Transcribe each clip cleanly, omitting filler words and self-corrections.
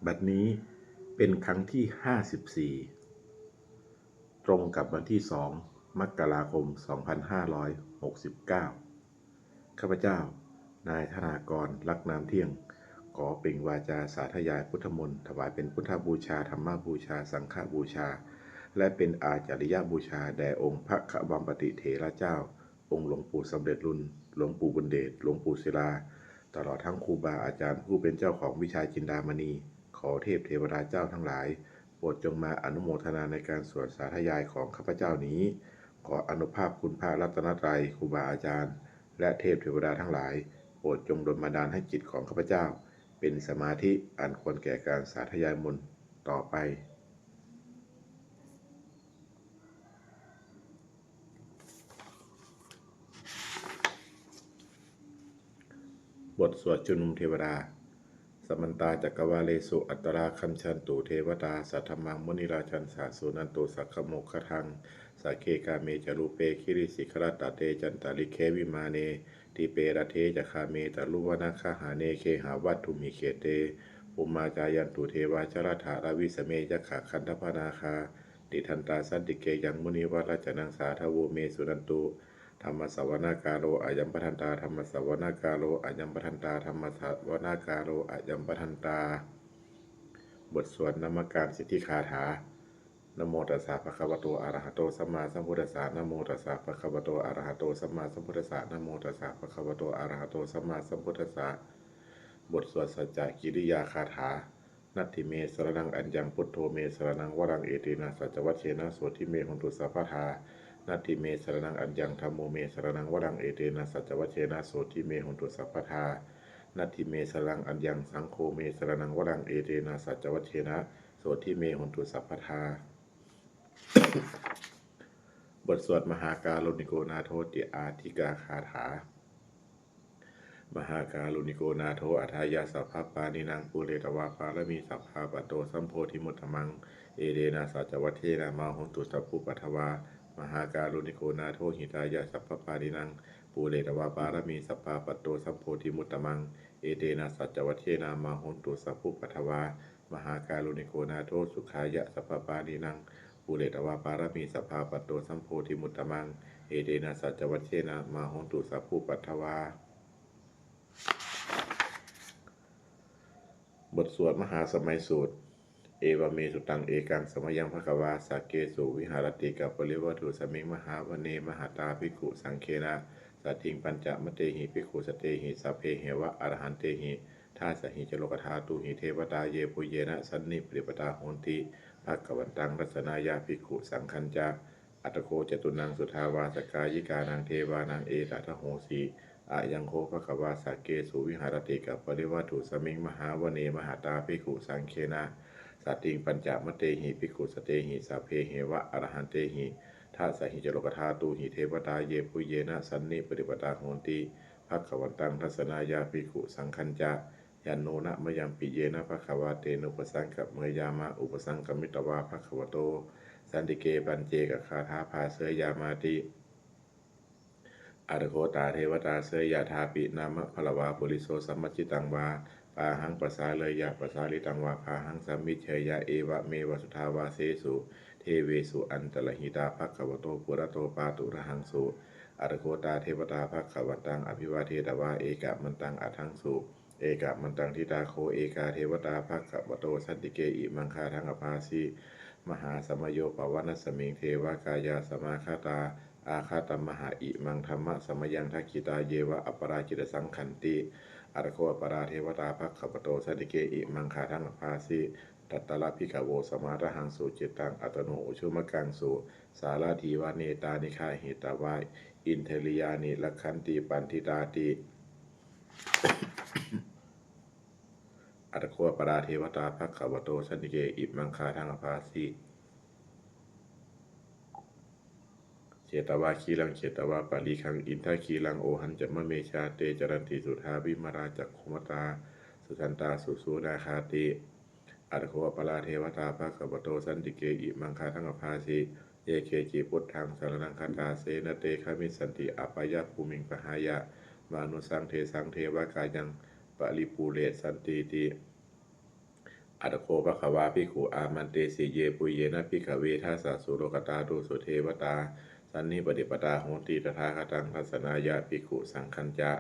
บัดนี้เป็นครั้งที่54ตรงกับวันที่2 มกราคม 2569ข้าพเจ้านายธนากรลักน้ำเที่ยงขอเปล่งวาจาสาธยายพุทธมนต์ถวายเป็นพุทธบูชาธรรมบูชาสังฆบูชาและเป็นอาจาริยบูชาแด่องค์พระขบัมปติเถระเจ้าองค์หลวงปู่สำเร็จรุ่นหลวงปู่บุญเดชหลวงปู่ศิลาตลอดทั้งครูบาอาจารย์ผู้เป็นเจ้าของวิชาจินดามณีขอเทพเทวดาเจ้าทั้งหลายโปรดจงมาอนุโมทนาในการสวดสาธยายของข้าพเจ้านี้ขออนุภาพคุณพระรัตนตรัยครูบาอาจารย์และเทพเทวดาทั้งหลายโปรดจงดลบันดาลให้จิตของข้าพเจ้าเป็นสมาธิอันควรแก่การสาธยายมนต์ต่อไปบทสวดชุมนุมเทวดาสมันตาจักรวาเลสุอัตตราคัญชันตุเทวตาสัทธมังมุนิราชันสาสุนันตุสักขโมคทังสักเคกาเมจรูเปคิริสิกรตเตจันตาลิเควิมาเนทิเปรเทจะคาเมตลุวนาคาหาเนเคหาวัตถุมิเขเตปุมาจายันตุเทวาชรถาราวิสเมยขาคันธพนาคาติทันตาสันติเกยังมุนิวัรจนังสาทโวเมสุนันตุธรรมสวนากาโลอายัมปทันตาธรรมสวนากาโลอายัมปทันตาธรรมสวนากาโลอายัมปทันตาบทสวดนามการสิทธิคาถานะโมตัสสะภะคะวะโตอะระหะโตสัมมาสัมพุทธัสสะนะโมตัสสะภะคะวะโตอะระหะโตสัมมาสัมพุทธัสสะนะโมตัสสะภะคะวะโตอะระหะโตสัมมาสัมพุทธัสสะบทสวดสัจจะกิริยาคาถานัตถิเมสรนังอัญญังพุทโธเมสรนังวรังเอตินะสัจวัชเชนะโสทิเมหนตุสัพพทานัตถิเมสรนังอัญญังธัมโมเมสรนังวรังเอตินะสัจวัชเชนะโสทิเมหนตุสัพพทานัตถิเมสรนังอัญญังสังโฆเมสรนังวรังเอตินะสัจวัชเชนะโสทิเมหนตุสัพพทาบทสวดมหาการุณิโกนาโทติอาทิกาคาถามหาการุณิโกนาโทอัฏฐายาสัพพปานินางปุเรตวาปารมีสัพพาปโตสัมโพธิมุตตมังเอเดนะสัจวัชเชนะมาหนตุสัพพุปัทวามหาการุณิโกนาโทหิตายาสัพพปานินางปุเรตวาปารมีสัพพาปโตสัมโพธิมุตตมังเอเดนะสัจวัชเชนะมาหนตุสัพพุปัทวามหาการุณิโกนาโทสุขายะสัพพปานินางปุเรตวาปารมีสัพพาปโตสัมโพธิมุตตมังเอเดนะสัจวัชเชนะมาหนตุสัพพุปัทวาบทสวดมหาสมัยสูตรเอวเมสุตังเอกังสมยังภควาสักเกสุวิหารติกับปริวัตุสมิงมหาวเนมหาตาภิกขุสังเคนะสัตถิงปัญจมเตหิภิกขุสเตหิสัพเพเหวะอรหันเตหิท่าสหิจโลกธาตุหิเทวตาเยปุเยนะสันนิปริปตาโหนติภควันตังรัศนายาภิกขุสังคัญจาอัตโคจตุนังสุทาวาสกายิกานังเทวานังเอตตะโหสีอายังโคภควาสักเกสุวิหารติกับปริวัตุสมิงมหาวเนมหาตาภิกขุสังเคนะสัตติงปัญจมเตหิภิกขุสเตหิสัพเพเหวะอรหันเตหิทัสสหิจโลกธาตุหิเทวตาเยปุเยนะสันนิปริปตาโหนติภควันตังทัศนายาภิกขุสังคัญจายันโนนะมยังปิเยนะภควาเตนุปสังกัเมยามะอุปสังกมิตวาภควโตสันติเกปัญเจกคาถาภาเสยยามาติอารโคตาเทวตาเสยยาธาปินามะพลวาปุริโสสัมมจิตังวาปาหังปัสสาเลยยะปัสสาลิตังวาพาหังสัมมิเชยยะเอวะเมวสุทาวาเสสุเทเวสุอันตลหิตาภควโตปุระโตปาตุระหังสุอารโคตาเทวตาภควตังอภิวาเทตวาเอกะมันตังอัทังสุเอกะมันตังทิตาโคเอกาเทวตาภควโตสันติเกอิมังคาทังอภาสีมหาสมโยปวัณสมิงเทวกายาสมาคาตาอาคาตมหาอิมังธรรมะสมยังทักขิตาเยวะอปราจิตสังขันติอารโคปราเทวตาภักขปโตสันติเกอิมังคาทังอภาสีตัตตละพิกโวสมาระหังสุจิตังอัตโนอุชุมกังสุสาราทีวาเนตานิฆาเหตาวายอินเทริยานิลักขันติปันทิตาติอัตโคปราเทวตาภักขปโตสันติเกอิมังคาทังอภาสีเจตวาคีลังเจตวาปาลีคังอินทาคีลังโอหันจะมะเมชาเตจรันติสุทาวิมาราจักขุมตาสุทันตาสุสูนาคาติอัตโคปราเทวตาภควโตสันติเกอิมังคาทังอภาสีเยเคจิพุทธังสารนังคาตาเสนเตคามิสันติอปายะภูมิงปหายะมานุสังเทสังเทวกายังปริปูเรสันติติ อัตโคภควาภิกขุอามันเตสีเยปุยเยนะภิกขเวทัสสะสุโรกตาตุสุเทวตาสันนิปติปตาโหติตถาคตังทัสนายะภิกขุสังคัญจะ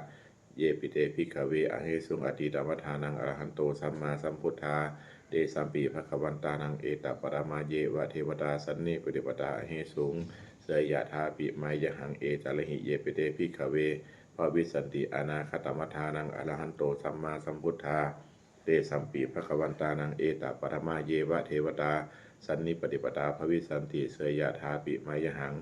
เยปิเตภิกขเวอเหสุงอติตมัฏฐานังอรหันโตสัมมาสัมพุทธาเตสัมปีภควันตานังเอตปรมาเยวะเทวตาสันนิปติปตาอเหสุงเสยยะธาปิไมยหังเอจาลหิเยปิเตภิกขเวภวิสันติอนาคตมัฏฐานังอรหันโตสัมมาสัมพุทธาเตสัมปีภควันตานังเอตปรมาเยวะเทวตาสันนิปติปตาภวิสันติเสยยะธาปิไมยหัง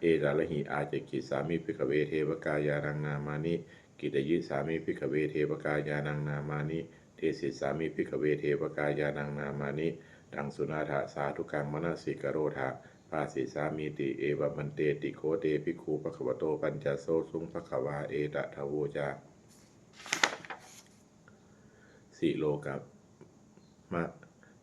เอจาลหิอาเจกิสามิภิกขเวเทวกายานังนามานิกิตยิสามิภิกขเวเทวกายานังนามานิเทศิสามิภิกขเวเทวกายานังนามานิดังสุนาถาสาธุกังมนสิกโรธาภาสิสามีติเอวมันเตติโคเตภิกขุภควโตปัญจโสสุงภควาเอตทะโวจาสิโลกับมะ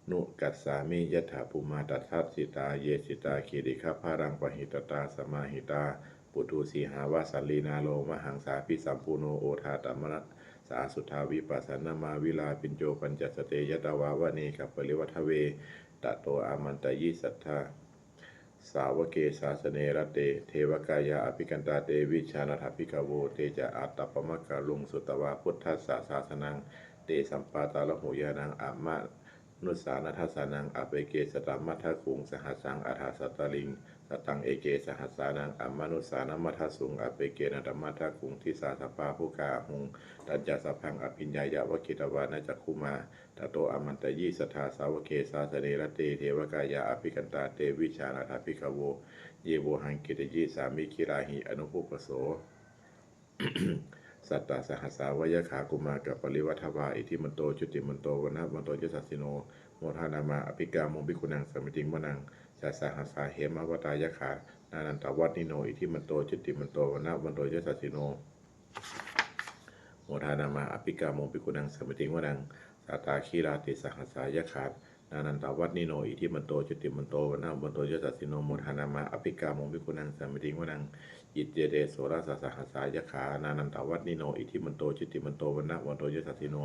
นุกัสสามิยถาภูมาตัสสัสสิตาเยสิตาคีริคพารังปหิตตาสมาหิตาปุถุสีหาวาสัลลีนาโลมหังสาพิสัมปุโนโอทาตมะสาสุทาวิปัสสนามาวิลาปิญโจปัญจสเตยตาวาวะเนกับปริวัทเวตโตอามันตยิสัทธาสาวเกสาสเนรเตเทวกายาอภิกันตาเตวิชานาถภิกขโวเตจะอัตตปมะกะลุงสุตวาพุทธัสสะศาสนังเตสัมปาตาลโหยานังอะมะนุสานัทสานังอเปเกสตัมมัทธคุงสหัสสังอัฏฐสัตตลิงสตังเอเกสหัสสานังอะมนุสานัมมัทธสุงอเปเกนะตัมมัทธคุงทิสาสปาภูกาหุงตัญจสัพพังอภิญญายาวกิตวานะจักขุมาตโตอมันตยิสัทธาสาวเกสาสเนรเตเทวกายาอภิกันตาเตวิชานาถภิกขโวเยโวหังกิตยิสามิคิราหิอนุภุปโส สัตตสหัสสาวยขากุมากับปริวัทวาอิทิมันโตจุติมันโตวนะมันโตยสัสสิโนโมทานามาอภิกามุภิกุนังสมิติงมนังชาสหัสสาเหมาวตายขานานันตวัตนิโนอิทิมันโตจุติมันโตวนะมันโตยสัสสิโนโมทานามาอภิกามุภิกุนังสมิติงมนังสาตาคีราติสหัสสายขานานันตวัตนิโนอิทิมันโตจุติมันโตวนะมันโตยสัสสิโนโมทานามาอภิกามุภิกุนังสมิติงมนังอิเจเดโสรสสหัสสายขานานันตวัตนิโนอิทิมันโตจิติมันโตวนะวันโตยสัสสิโน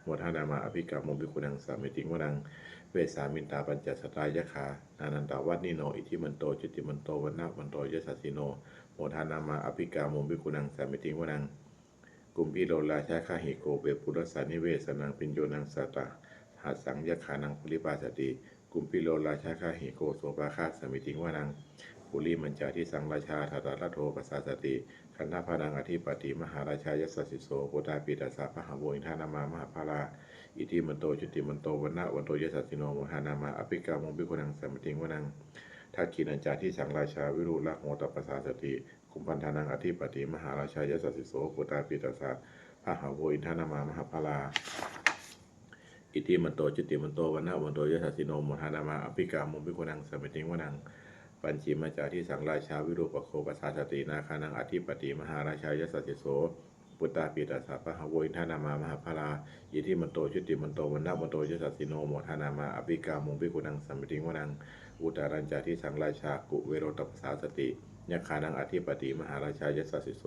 โมทานามาอภิกรรมภิกุนังสามิติงวนังเวสามินตาปัญจสตายขานานันตวัตนิโนอิทิมันโตจิติมันโตวนะวันโตยสัสสิโนโมทานามาอภิกรรมภิกุนังสามิติงวนังกุมพิโลราชาคาหิโกเวปุรสานิเวสนังปิญโยนังสัตตาหัสสังยขานังปริปาสติกุมพิโลราชาคาหิโกโสภาคาสามิติงวนังปุริมัญจาที่สังราชาทัตตะโทปัสสาสติขันธพานังอธิปติมหาราชายสัสสิโสโพธาปิตัสสะพหโวอินทานามามหาภาราอิทิมันโตจุติมันโตวันนะวันโตยสัสสิโนโมทานามาอภิกามงภิกุนังสัมมติงวนังทักขินัญจาที่สังราชาวิรุลักโมตปัสสาสติคุมพันธานังอธิปติมหาราชายสัสสิโสโพธาปิตัสสะพหโวอินทานามามหาภาราอิทิมันโตจุติมันโตวันนะวันโตยสัสสิโนโมทานามาอภิกามงภิกุนังสัมมติงวนังปัญชีมาจาที่สังราชาวิรูปโคปัสสาสตินาคานังอธิปติมหาราชายสัสสิโสปุตตาปิตัสสะพหโวอินทานามามหาภาราอิทิมันโตจุติมันโตวันนะวันโตยสัสสิโนโมทานามาอภิกามงภิกุนังสัมมติงวนังอุตารัญจาที่สังราชากุเวโรตปัสสาสติยคานังอธิปติมหาราชายสัสสิโส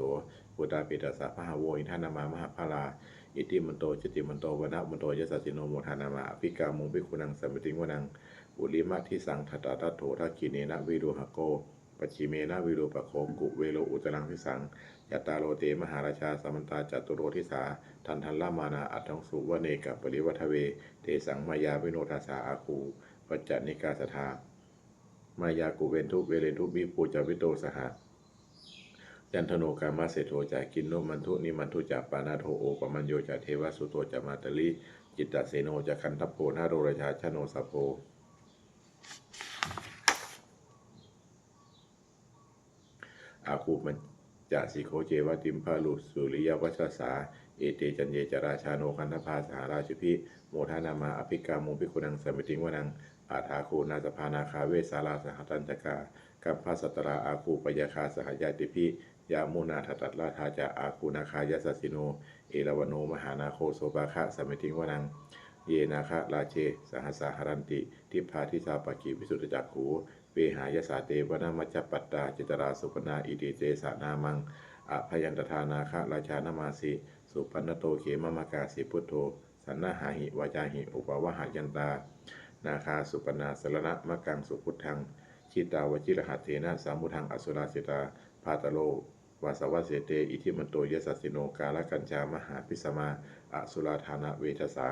ปุตตาปิตัสสะพหโวอินทานามามหาภาราอิทิมันโตจุติมันโตวันนะวันโตยสัสสิโนโมทานามาอภิกามงภิกุนังสัมมติงวนังอุลิมะที่สังทัตตะโถทักขิเนนะวิรูหโกปัจฉิเมนะวิรูปโคกุเวโลอุตรังทิสังยัตตาโลเตมหาราชาสัมมันตาจัตุโรทิสาทันทันละมานาอัตถังสุวเนกปริวัทเวเตสังมายาวิโนทัสสาอาคูปัจจนิกาสทามายากุเวนทุเวเรทุบิปูจาวิโตสหะยันธโนกามาเสโทจากกินโนมันทุนิมันทุจากปานาโทโอปมัญโยจากเทวสุโตจากมาตลิจิตตเสโนจากคันทัพโพนาโรราชาชโนสัพโพอาคูมันจาสิโคเจวติมพาลุสุริยวัชสาเอเตจันเยจราชาโนคันธภาสหราชพิโมทานามาอภิกามงภิกุนังสมิติงวนังอาทาคูนาสภานาคาเวสาราสหตัญจกากัมภาสตราอาคูปยาคาสหยาติพิยามุนาทัตตราธาจาอาคูนาคายสัสสิโนเอราวโนมหานาโคโสบาคะสมิติงวนังเยนาคะราเชสหัสสาหรันติทิพาทิสาปกิวิสุทธิจักขูเวหายสาเตวนามัจจปัตตาจิตราสุปนาอิติเจสานามังอภยันตทานาคะราชานามาสิสุปันนโตเขมมากาสิพุทโธ สันนาหาหิวาจาหิอุปวะหายันตานาคาสุปนาสรณะมะกังสุพุทธังชิตาวจิรหัตเถนะสามุทังอสุราสิตาพาตโลวาสวัสเสเตอิทิมันโตยสัสสิโนกาลกัญจามหาพิสมาอสุราธานะเวทสา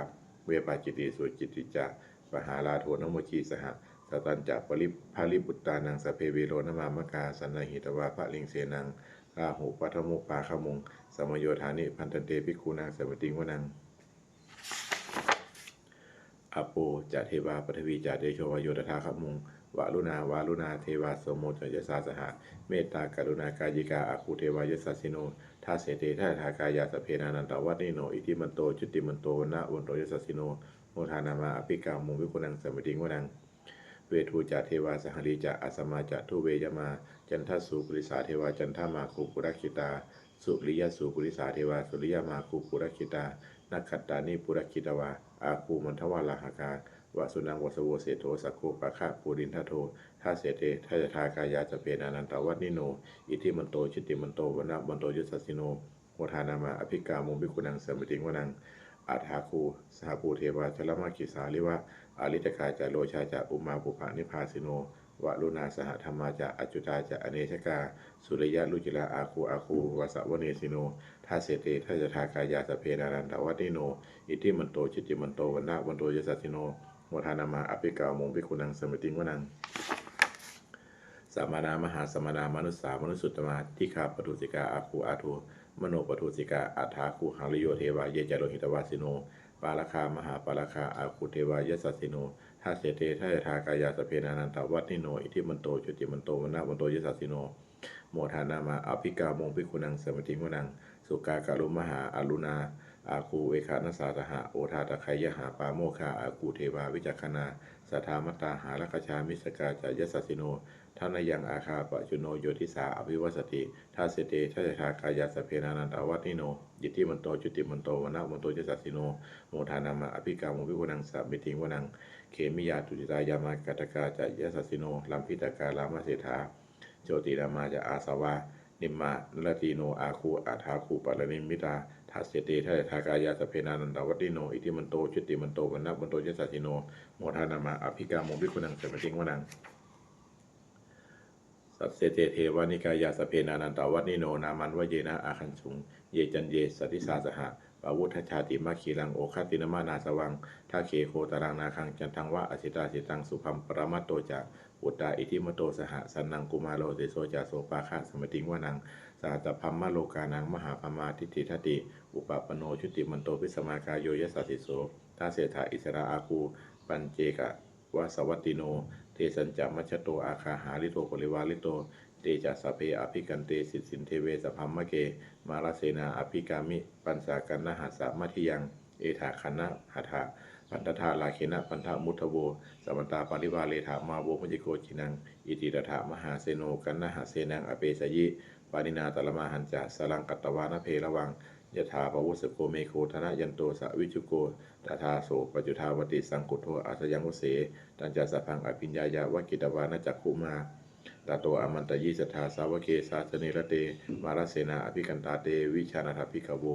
เวปาจิติสุจิติจะปหาลาโทนโมชีสหสตันจะปริภาลิบุตตานังสเพเวโรนมามกาสันนหิตวาพระลิงเสนังราหูปัทมุปาขมุงสมโยธานิพันธเตภิกขุนางสมติงวนังอโปจะเทวาปฐวีจะเดโชวโยตถาขมุงวารุณาเทวาสมโมจยสาสหะเมตตากรุณากายิกาอาคูเทวายสัสสิโนทัสเสเตทัทากายาสเพนานันตวัตนิโนอิทิมันโตจุติมันโตนะวันโตยสัสสิโนโมทานามาอภิกามุงวิคุนังสมติงวนังเวทูจะเทวาสหรีจะอสมาจะทุเวยมาจันทสุปุริสาเทวาจันทมาคูปุรักขิตาสุริยสุปุริสาเทวาสุริยมาคูปุรักขิตานักขัตตานิปุรักขิตวาอาคูมันทวาลาหากาวสุนังวสโวเสโทสักโคปะคะปูรินทโทท่าเสเตทัจทากายาจะเปนานันตวัตนิโนอิทิมันโตชิติมันโตวนะมันโตยุสัสสิโนโมทานามาอภิกามุงภิกขุนังเสมติงวนังอาถาคูสหภูเทวาชลมาคิสาลิวะอาลิตกาจะโลชาจะอุมาปุภานิพาสิโนวะลุนาสหธรรมาจะอจุตาจะอเนชกาสุริยะลุจิลาอาคูวสวเนสิโนท่าเสเตทัจทากายาสเพนานันตวัตนิโนอิทิมันโตชิติมันโตวนะมันโตยุสัสสิโนโมทานามาอภิกามงภิกขุนังสมติงวนังสัมมานา มหาสัมมานา มนุสสามนุสสุตตมาทิฆาปทุสิกาอาคูอาทูมโนปทุสิกาอัฏฐาคูหังลิโยเทวาเยจโรหิตวาสิโนปาลคามหาปาลคาอาคูเทวายสัสสิโนทัสเสเตทัยทากายาสเพนานันตวัตนิโนอิทิมันโตจุติมันโตวนะมันโตยสัสสิโนโมทานามาอภิกามงภิกขุนังสมติงวนังสุกากะลุมหาอรุณาอาคูเวขานัสสาตหะโอทาตะไคยหาปาโมคาอาคูเทวาวิจักขณาสัทธามตาหาลกชามิสกาจายสัสสิโนท่านยังอาคาปจุโนโยติสาอภิวัสติทัสเสเตทัจทากายาสเพนานันตวัตนิโนยิติมันโตจุติมันโตวนะมันโตยสัสสิโนโมทานามาอภิกามงภิกขุนังสัมมิติงวนังเขมิยาตุจิตายามากัตกาจายสัสสิโนลัมพิตกาลามาเสถาโจติรามาจะอาสวานิมมานลตีโนอาคูอาทาคูปัลนิมิตาทัสเสเตทัจทากายาสเพนานันตวัตนิโนอิทิมันโตจุติมันโตวนะมันโตยสัสสิโนโมทานามาอภิกามงภิกขุนังสัมมิติงวนังสัพเสเตเทวานิกายาสเพนานันตวัตนิโนนามันวเยนะอาคันสุงเยจันเยสติสาสหะปาวุธชาติมาคีรังโอคตินมานาสวังทาเคโคตารังนาคังจันทังวะอสิตาสิตังสุพัมปรมัตโตจะอุตตาอิทิมโตสหสันนังกุมาโลเตโสจาโสปาคะสมติงวานังสาตพัมมะโลกานังมหาปมาทิฏฐิทัตติอุปปโนชุติมันโตพิสมากายโยยสัสสิโสทาเสถาอิสราอาคูปัญเจกะวะสวัตติโนเทสัญจมัชโตอาคาหาลิโตปริวาลิโตเตจัสสเพอภิกันเตสิสินเทเวสพัมมะเกมาลเสนาอภิกามิปัญสากันนะหัสสะมัทิยังเอถาคันนะหัตถะปันตถาลาเคนะปันทะมุทโวสมันตาปริวาเลถามาโวมจิโกจินังอิติตถามหาเสโนกันนะหาเสนังอเปสยิปานินาตลมาหันจะสลังกัตตวานะเพระวังยถาภวุสโกเมโคธนะยันโตสวิจุโกตถาโสปัจจุทาวติสังกุโทอาสยังวเสตัญจสัพพังอภิญญายาวกิตวานะจักขุมาตาโตอมันตยิสัทธาสาวเกสาสเนระเตมาราเสนาอภิกันตาเตวิชานาถภิกขโว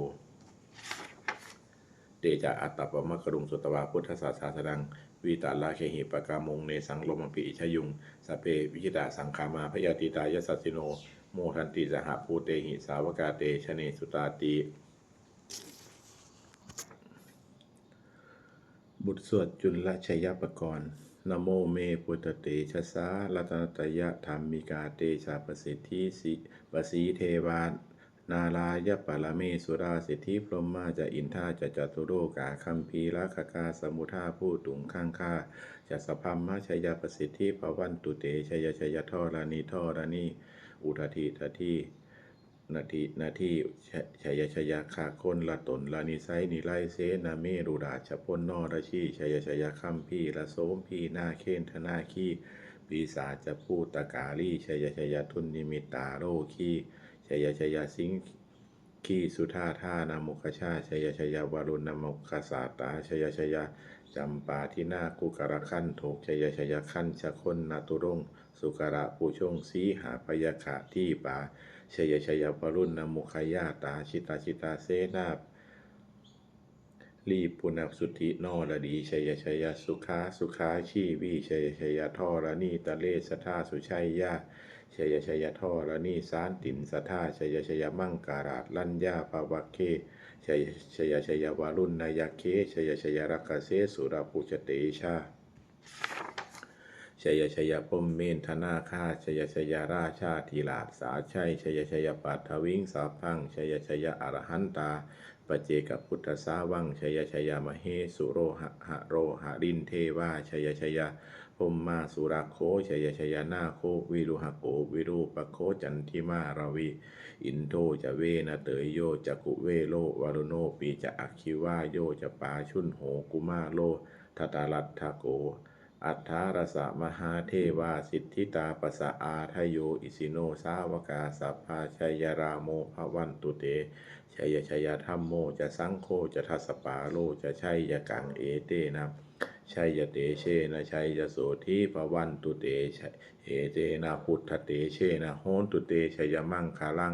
เตจะอัตตปมะกรุงสุตวาพุทธศาสนาดังวิตาลาเคหิปกามงเนสังลมปิอิชยุงสเปวิจิตาสังขามาพยาติตายสัสสิโนโมทันติสหภูเตหิสาวกาเตชเนสุตาติบุตรสวดจุลชยปกรณ์นะโมเมพุทธเตชะสารัตนตยะธรรมิกาเตชะประสิทธิสิปสีเทวานาลายปรเมสุราสิทธิพรหมาจะอินทาจะจตุโรกาคัมภีราคกาสมุทาผู้ตุงข้างค่าจะสพัมมะชยประสิทธิภวันตุเตชยทอรานีทอรานีอุทธิทธินาทีชยคาคนละตนลานิไซนิไลเสนาเมรุราชพลนอราชีชยคัมพีละโสมพีนาเคนธนาคีปีศาจพูตกาลีชยทุนนิมิตาโรคีชยสิงคีสุธาธานามุขชาชยวารุณนามุขสาตาชยจำปาทินากุกระคันโถกชยคันชะคนนาตุรงสุกระปูชงสีหาพยาขาที่ป่าชยปรุณนมุขยาตาชิตาเสนา รีปุณสุทธินอระดีชัยชัยสุขาสุขาชีวีชัยชัยทอระนีตะเลสทาสุชัยยะชัยชัยทอระนีสานตินสทาชัยชัยมั่งการาชลัญญาภาวะเคชัยชัยวารุณนายเคชัยชัยรักเสสุรปุจเตชาชัยชัยพมเมนธนาคาชัยชัยราชาธีลาสาชัยชัยชัยปัทวิงสาพังชัยชัยอรหันตาปเจกพุทธสาวังชัยชัยมเหสุโรหะโรหะรินเทวาชัยชัยพมมาสุราโคชัยชัยนาโควิรุหโกวิรูปโคจันทิมาราวิอินโทจะเวนะเตยโยจะกุเวโลวารุโนปีจะอักขิวาโยจะปาชุนโหกุมาโลทัตาลัตถโกอัฏฐารสะมหาเทวาสิทธิตาปสะอาทโยอิสิโนสาวกาสัพพาชัยราโมภวันตุเตชัยชัยธรรมโมจะสังโฆจะทัสสปาโลจะชัยกังเอเตนะชัยเตเชนะชัยโสธีภวันตุเตเอเตนะพุทธเตเชนะโหนตุเตชัยมังคาลัง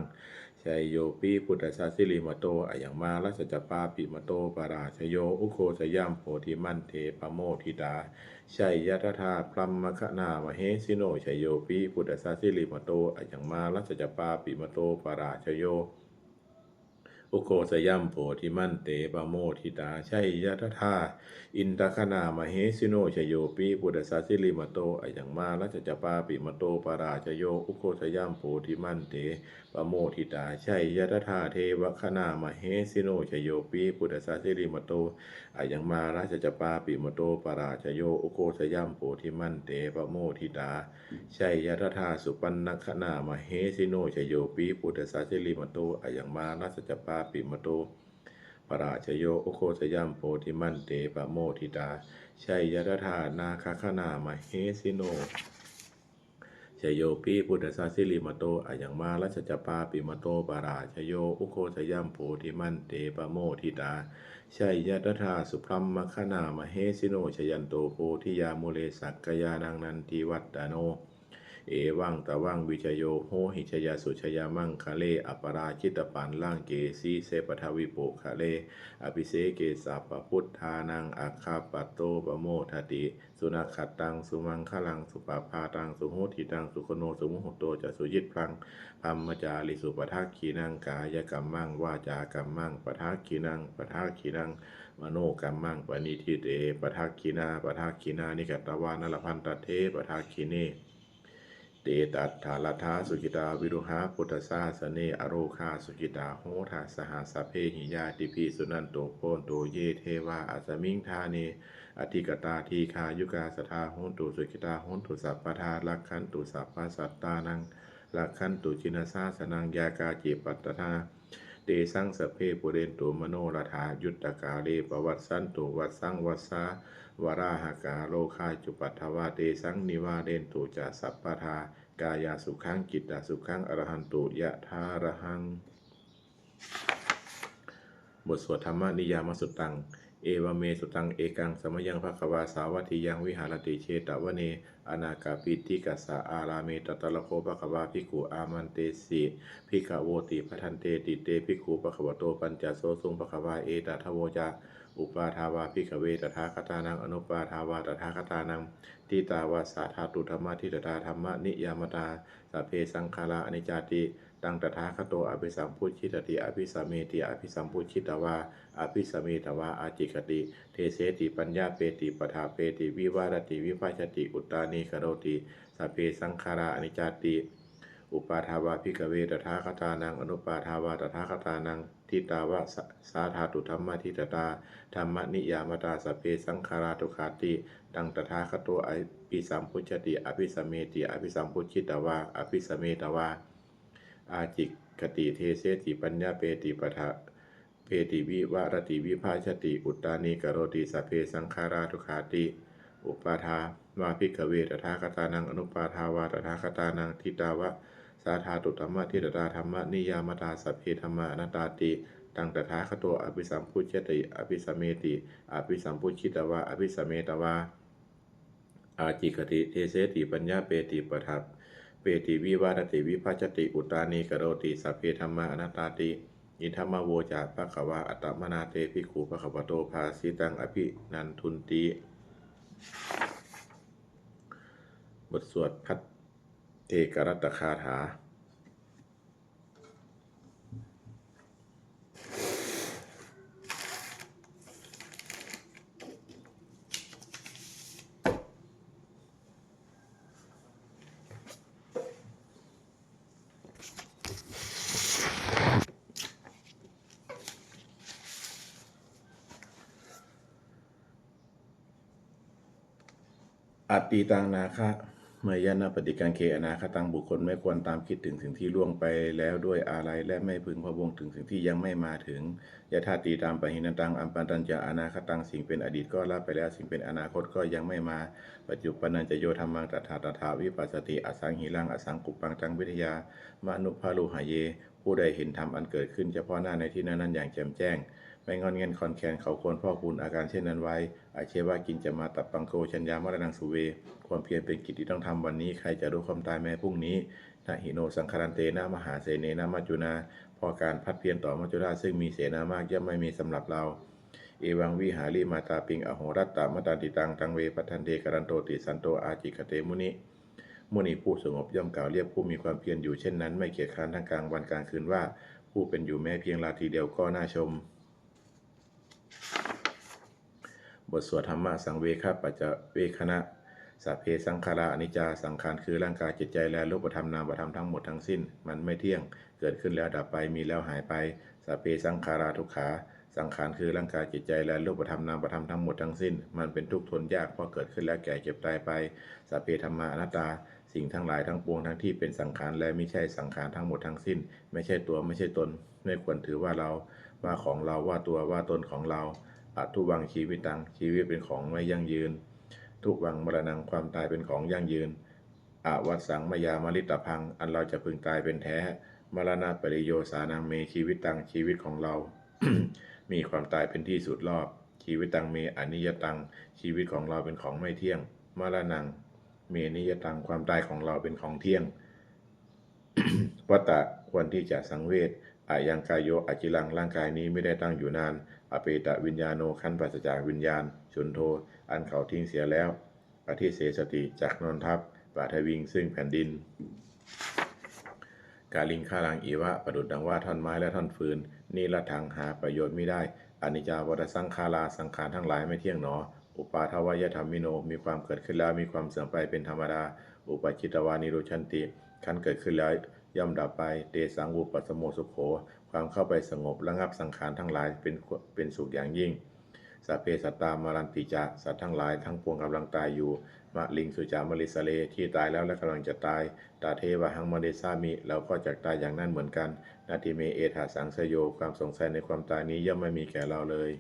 ชัยโยปีพุทธสาสิริมโตอะยังมาลัสจปาปิมโตปราชโยอุโคสยัมโพธิมันเทปโมทิดาชัยยะทธาพรัมมคะนามเหสิโนชัยโยปีพุทธสาสิริมโตอะยังมาลัสจปาปิมโตปราชโยอุโคสยัมโพธิมันเตปโมทิตาชัยยะทธาอินทคณามเหสิโนชโยปีปุตตสาสิลิมโตอะยังมาลัจจปาปิมโตปราชโยอุโคสยัมโพธิมันเตปโมทิตาชัยยะทธาเทวคณามเหสิโนชโยปีปุตตสาสิลิมโตอะยังมาลัจจปาปิมโตปราชโยอุโคสยัมโพธิมันเตปโมทิตาชัยยะทธาสุปันนคณามเหสิโนชโยปีปุตตสาสิลิมโตอะยังมาลัจจปาปิมโตปราชโยอุโคสยัมโพธิมันเตปโมทิตาชัยยะทธานาคคณามเหสิโนชโยปีพุทธสาสิลิมโตอะยังมาลัจจปาปิมโตปราชโยอุโคสยัมโพธิมันเตปโมทิตาชัยยะทธาสุพรัมมคณามเหสิโนชยันโตโพธิยามุเลสักกยานังนันทิวัตตโนเอวังตะวังวิจโยโหหิชยาสุชยามังคะเลอปราชิตปันล่างเกสีเสปทวิโปคะเลอภิเสเกสัพพุทธานังอาคาปโตปโมทติสุนัขขัดตังสุมังคลังสุปาพาตังสุโหติตังสุขโนสุมุหโตจะสุยิตพลังพัมมจาริสุปทักขีนังกายกรรมังวาจากรรมังปทักขีนังปทักขีนังมโนกรรมังปณิทิเตปทักขีนานิกัตตวานลพันตเทปทักขีเนเตตัตถาลทาสุจิตาวิรุหาพุทธสาสเนอโรคาสุจิตาโหทาสหสเพหิยาติพีสุนันโตโพนโตเยเทวาอัสมิงธาเนอธิกตาทีคายุกาสทาโหนตุสุจิตาโหนตุสัพพทาลักขันตุสัพพสัตตานังลักขันตุจินสาสนังยากาจิปัตตาเตสังสเพปุเรนตุมโนรถายุตตกาเลปวัตสันตุวัตสังวัสสาวราหากาโลคาจุปัทวาเตสังนิวาเรนตุจะสัพพทากายาสุขังจิตตสุขังอรหันตุยะทาระหังบทสวดธรรมนิยามสุตังเอวเมสุตังเอกังสมยังภควาสาวัติยังวิหารติเชตวเนอนาคาปิติกัสสะอาราเมตตะละโคภควาภิกขุอามันเตสิภิกขโวติพัทันเตติเตภิกขุภควโตปัญจโสสุงภควาเอตทโวจาอุปาทาวาภิกขเวตถาคตานังอนุปาทาวาตถาคตานังทิตาวาสาธาตุธรรมทิตตาธรรมนิยามตาสัพเพสังขาราอนิจจติตังตถาคโตอภิสัมพุชิตติอภิสัมเมติอภิสัมพุชิตวาอภิสัมเมตวาอาจิกติเทเสติปัญญาเปติปทาเปติวิวารติวิภาชติอุตตานิคโรติสัพเพสังขาราอนิจจติอุปาทาวาภิกขเวตถาคตานังอนุปาทาวาตถาคตานังทิตาวะสาธาตุธรรมทิตตาธรรมนิยามตาสัพเพสังขาราทุขาติตังตถาคโตอภิสัมพุชติอภิสัมเมติอภิสัมพุชิตวาอภิสัมเมตวาอาจิกติเทเสติปัญญาเปติปทาเปติวิวารติวิภาชติอุตตานิกโรติสัพเพสังขาราทุขาติอุปาทาวาภิกขเวตถาคตานังอนุปาทาวาตถาคตานังทิตาวะสาธาตุธรรมทิตตาธรรมนิยามตาสัพเพธรรมานัตตาติตังตถาคโตอภิสัมพุชติอภิสัมเมติอภิสัมพุชิตวาอภิสัมเมตวาอาจิกติเทเสติปัญญาเปติปทัพเปติวิวารติวิภาชติอุตตานิกโรติสัพเพธรรมานัตตาติ อิทัมมะโวจาภะคะวาอัตตมนาเตภิกขุภะคะวะโตภาสิตังอภินันทุนติบทสวดพัทเทกรัตตคาถาอัตติตังนาคะเมื่อยานาปฏิกังเคอนาคตังบุคคลไม่ควรตามคิดถึงสิ่งที่ล่วงไปแล้วด้วยอาลัยและไม่พึงพะวงถึงสิ่งที่ยังไม่มาถึงยะธาตีตามปะหินตังอัมปันตัญจะอนาคตังสิ่งเป็นอดีตก็ละไปแล้วสิ่งเป็นอนาคตก็ยังไม่มาปัจจุบันนันจะโยธรรมังตถาตถาวิปัสสติอสังหิรังอสังกุปปังจังวิทยามนุภาลุหะเยผู้ใดเห็นธรรมอันเกิดขึ้นเฉพาะหน้าในที่นั้นอย่างแจ่มแจ้งไม่งอนเงินคอนแคนเขาควรพ่อคุณอาการเช่นนั้นไว้อาเชวากินจะมาตับปังโกชัญญามรณังสุเวความเพียรเป็นกิจที่ต้องทำวันนี้ใครจะรู้ความตายแม้พรุ่งนี้นะหิโนสังคารันเตนะมหาเสเนนะมัจจุนาพอการพัดเพียรต่อมัจจุราชซึ่งมีเสนามากย่อมไม่มีสำหรับเราเอวังวิหาริมาตาปิงอโหรัตตามตันติตังตังเวปัทันเตกรันโตติสันโตอาจิกเตมุนิผู้สงบย่อมกล่าวเรียกผู้มีความเพียรอยู่เช่นนั้นไม่เกียจคร้านทั้งกลางวันกลางคืนว่าผู้เป็นอยู่แม้เพียงลาทีเดียวก็น่าชมบทสวดธรรมะสังเวคปัจจเวคณะสัพเพสังขาราอนิจจาสังขารคือร่างกายจิตใจและรูปธรรมนามธรรมทั้งหมดทั้งสิ้นมันไม่เที่ยงเกิดขึ้นแล้วดับไปมีแล้วหายไปสัพเพสังขาราทุกขาสังขารคือร่างกายจิตใจและรูปธรรมนามธรรมทั้งหมดทั้งสิ้นมันเป็นทุกข์ทนยากเพราะเกิดขึ้นแล้วแก่เจ็บตายไปสัพเพธัมมาอนัตตาสิ่งทั้งหลายทั้งปวงทั้งที่เป็นสังขารและไม่ใช่สังขารทั้งหมดทั้งสิ้นไม่ใช่ตัวไม่ใช่ตนไม่ควรถือว่าเราว่าของเราว่าตัวว่าตนของเราทุวังชีวิตังชีวิตเป็นของไม่ยั่งยืนทุวังมรณังความตายเป็นของยั่งยืนวัฏสังมยามลิตพังอันเราจะพึงตายเป็นแท้มรณะปริโยสานังเมชีวิตตังชีวิตของเรา มีความตายเป็นที่สุดรอบชีวิตตังเมอนิยตังชีวิตของเราเป็นของไม่เที่ยงมรณังเมนิยตังความตายของเราเป็นของเที่ยง วัตตะควรที่จะสังเวชยังกายโยอจิลังร่างกายนี้ไม่ได้ตั้งอยู่นานอเปตะวิญญาโนขันปัสจากวิญญาณชุนโทอันเขาทิ้งเสียแล้วปฏิเสสติจากนนทัพปาทวิงซึ่งแผ่นดินกาลิงข้าลังอีวะประดุดดังว่าท่อนไม้และท่อนฟืนนี่ละทางหาประโยชน์ไม่ได้อนิจจาวัฏสังขาราสังขารทั้งหลายไม่เที่ยงหนออุปาทวายธรรมิโนมีความเกิดขึ้นแล้วมีความเสื่อมไปเป็นธรรมดาอุปจิตวานิโรชันติขันเกิดขึ้นแล้วย่อมดับไปเตสังวุปัสสโมสุโขความเข้าไปสงบระงับสังขารทั้งหลายเป็นสุขอย่างยิ่งสัพเพสัตตามารันติจะสัตว์ทั้งหลายทั้งปวงกำลังตายอยู่มะลิงสุจามลิสเลที่ตายแล้วและกำลังจะตายตาเทวะหังมเดซามิเราก็จะตายอย่างนั้นเหมือนกันนาทิเมเอธาสังสโยความสงสัยในความตายนี้ย่อมไม่มีแก่เราเลย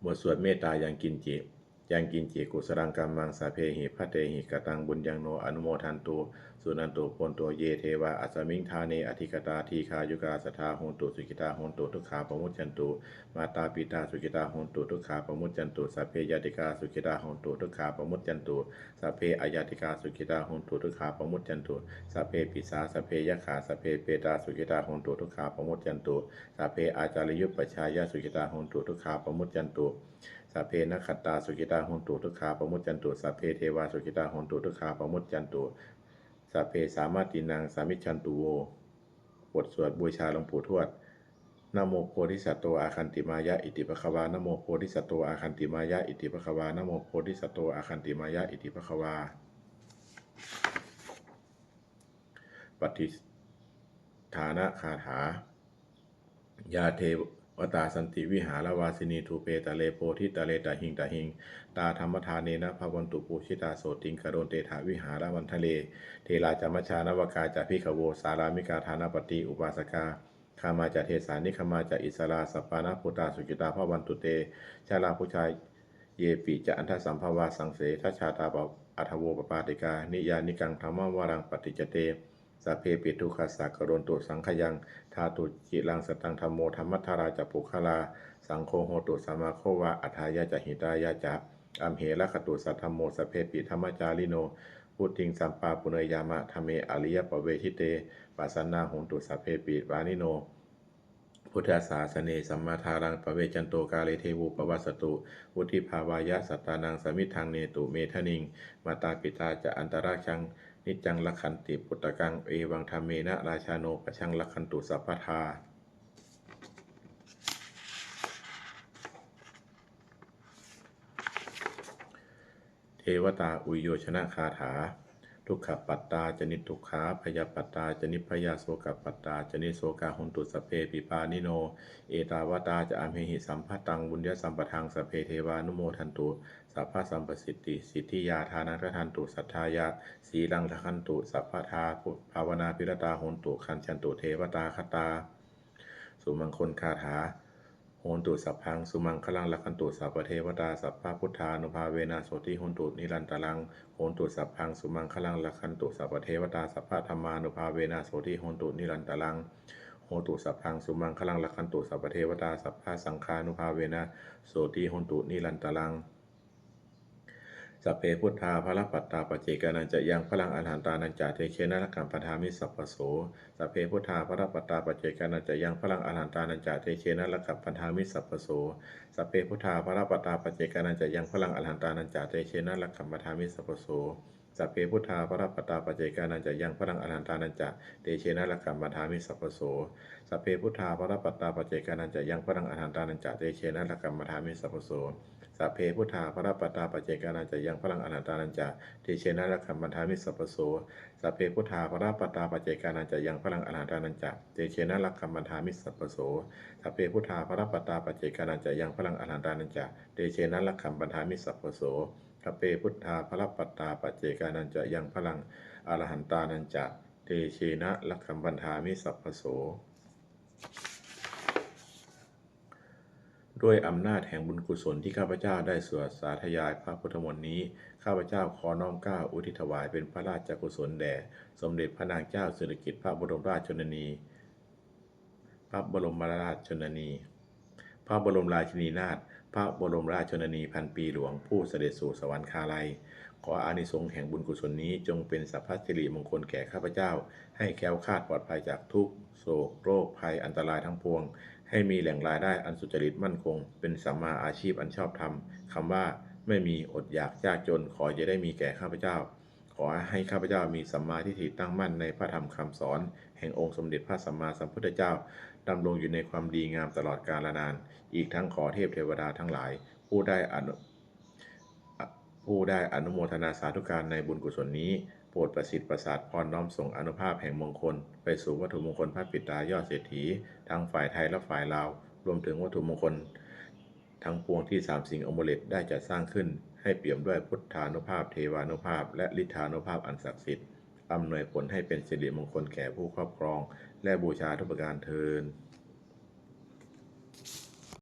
บทสวดเมตตายังกินจิกุสรังกัมมังสาเพหิพัเตหิกตังบุญยังโนอนุโมทันตุสุนันตุปนตัวเยเทวะอัสมิงทาเนอธิกตาทีคายุกาสทาโหนตุสุกิตาโหนตุทุกขาปมุจจันตุมาตาปิตาสุกิตาโหนตุทุกขาปมุจจันตุสัพเพยติกาสุกิตาโหนตุทุกขาปมุจจันตุสัพเพอายติกาสุกิตาโหนตุทุกขาปมุจจันตุสัพเพปิสาสัพเพยขาสัพเพเปตาสุกิตาโหนตุทุกขาปมุจจันตุสัพเพอาจาริยุปปชายาสุกิตาโหนตุทุกขาปมุจจันตุสัพเพนัคขตาสุกิตาโหนตุทุกขาปมุจจันตุสัพเพเทวาสุกิตาโหนตุทุกขาปมุจจันตุสัพเพสามาตินังสามิชันตุโวบทสวดบูชาหลวงปู่ทวดนะโมโพธิสัตโตอาคันติมายะอิติปะคะวานะโมโพธิสัตโตอาคันติมายะอิติปะคะวานะโมโพธิสัตโตอาคันติมายะอิติปะคะวาปฏิฐานะคาถายาเทวตาสันติวิหารวาสินีทูเปตะเลโพธิตะเลตะหิงตะหิงตาธรรมทานเนนะภวันตุปูชิตาโสติงกโรนเตถาวิหารวันทะเลเทลาจามัชชานวกาจาพิขโวสารามิกาธานปฏิอุปาสกาขามาจาเทสานิขมาจาอิสราสัปปานาพุตาสุกิตาภวันตุเตชาลาผู้ชายเยปิจะอันทสัมภวาสังเสทัชชาตาปอัทโวปปาติกานิยานิกังธรรมวารังปฏิจเตสัพเพปิทุขัสสะกโรนตุสังขยังธาตุจิลังสตังธรรมโมธรรมัทธาราจะปุคลาสังโฆโหตุสัมมาโควะอัฏฐายะจะหิตายะจะอัมเหระคตุสัทธโมสเพปิธรรมจาริโน ผู้ พุทธิงสัมปาปุเนยยามะธรรมเมอริยปเวทิเตปัสสนาหงตุสัพเพปิวานิโนพุทธศาสเนสัมมาทารังปเวจันโตกาเลเทวูปวัสสตุวุธิภาวายะสัตตานังสมิทังเนตุเมทนิงมาตาปิตาจะอันตราชังนิจจังลักขันติปุตตะกังเอวังธรรมเมนะราชาโนปชังลักขันตุสัพพทาเทวตาอุยโยชนะคาถาทุกขปัตตาจนิทุกขาพยาปัตตาจนิพยาโสกปัตตาจนิโสกาหุนตุสเพปิปานิโนเอตาวตาจะอเมหิสัมภตังบุญญสัมปทังสเพเทวานุโมทันตุสัพพสัมปสิทธิสิทธิยาทานังทันตุสัทธายาสีลังทันตุสัพพทาภาวนาพิรตาหุนตุคันชันตุเทวตาคตาสุมังคลคาถาโหนตุสัพพังสุมังคลังลักขันตุสัพพเทวตาสัพพพุทธานุภาเวนะโสติโหนตุนิรันตรังโหนตุสัพพังสุมังคลังลักขันตุสัพพเทวตาสัพพธรรมานุภาเวนะโสติโหนตุนิรันตรังโหนตุสัพพังสุมังคลังลักขันตุสัพพเทวตาสัพพสังฆานุภาเวนะโสติโหนตุนิรันตรังสัพเพพุทธาภรปัตตาปเจกานันจะยังพลังอรหันตานันจะเทเชนะละกัมปทามิสัพพโสสัพเพพุทธาภรปัตตาปเจกานันจะยังพลังอรหันตานันจะเทเชนะละกัมปทามิสัพพโสสัพเพพุทธาภรปัตตาปเจกานันจะยังพลังอรหันตานันจะเทเชนะละกัมปทามิสัพพโสสัพเพพุทธาภรปัตตาปเจกานันจะยังพลังอรหันตานันจะเตเชนะละกัมปทามิสัพพโสสัพเพพุทธาภรปัตตาปเจกานันจะยังพลังอรหันตานันจะเตเชนะละกัมปทามิสัพพโสสัพเพพุทธาภรปัตตาปเจกานันจะยังพลังอรหันตานันจะเตเชนะละกัมปทามิสัพพโสสัพเพพุทธาภรปัตตาปเจกานันจะยังพลังอรหันตานันจะเตเชนะละกัมปทามิสัพพโสสัพเพพุทธาภรปัตตาปเจกานันจะยังพลังอรหันตานันจะเตเชนะละกัมปทามิสัพพโสสัพเพพุทธาภรปัตตาปเจกานันจะยังพลังอรหันตานันจะเตเชนะละกัมปทามิสัพพโสด้วยอำนาจแห่งบุญกุศลที่ข้าพเจ้าได้สวดสาธยายพระพุทธมนต์นี้ข้าพเจ้าขอน้อมเกล้าอุทิศถวายเป็นพระราชกุศลแด่สมเด็จพระนางเจ้าสิริกิติ์พระบรมราชชนนีพระบรมราชชนนีพระบรมราชินีนาถพระบรมราชชนนีพันปีหลวงผู้เสด็จสู่สวรรคาลัยขออานิสงส์แห่งบุญกุศลนี้จงเป็นสัพพสิริมงคลแก่ข้าพเจ้าให้แคล้วคลาดปลอดภัยจากทุกข์โศกโรคภัยอันตรายทั้งปวงให้มีแหล่งรายได้อันสุจริตมั่นคงเป็นสัมมาอาชีพอันชอบธรรมคำว่าไม่มีอดอยากยากจนขอจะได้มีแก่ข้าพเจ้าขอให้ข้าพเจ้ามีสัมมาทิฏฐิตั้งมั่นในพระธรรมคำสอนแห่งองค์สมเด็จพระสัมมาสัมพุทธเจ้าดำรงอยู่ในความดีงามตลอดกาลนานอีกทั้งขอเทพเทวดาทั้งหลายผู้ได้อนุโมทนาสาธุการในบุญกุศลนี้โปรดประสิทธิ์ประสาทพรน้อมส่งอนุภาพแห่งมงคลไปสู่วัตถุมงคลพระปิตายอดเศรษฐีทั้งฝ่ายไทยและฝ่ายลาวรวมถึงวัตถุมงคลทั้งปวงที่สามสิ่งอมุเลตได้จัดสร้างขึ้นให้เปี่ยมด้วยพุทธานุภาพเทวานุภาพและฤทธานุภาพอันศักดิ์สิทธิ์อำนวยผลให้เป็นสิริมงคลแก่ผู้ครอบครองและบูชาทุกประการเทอญ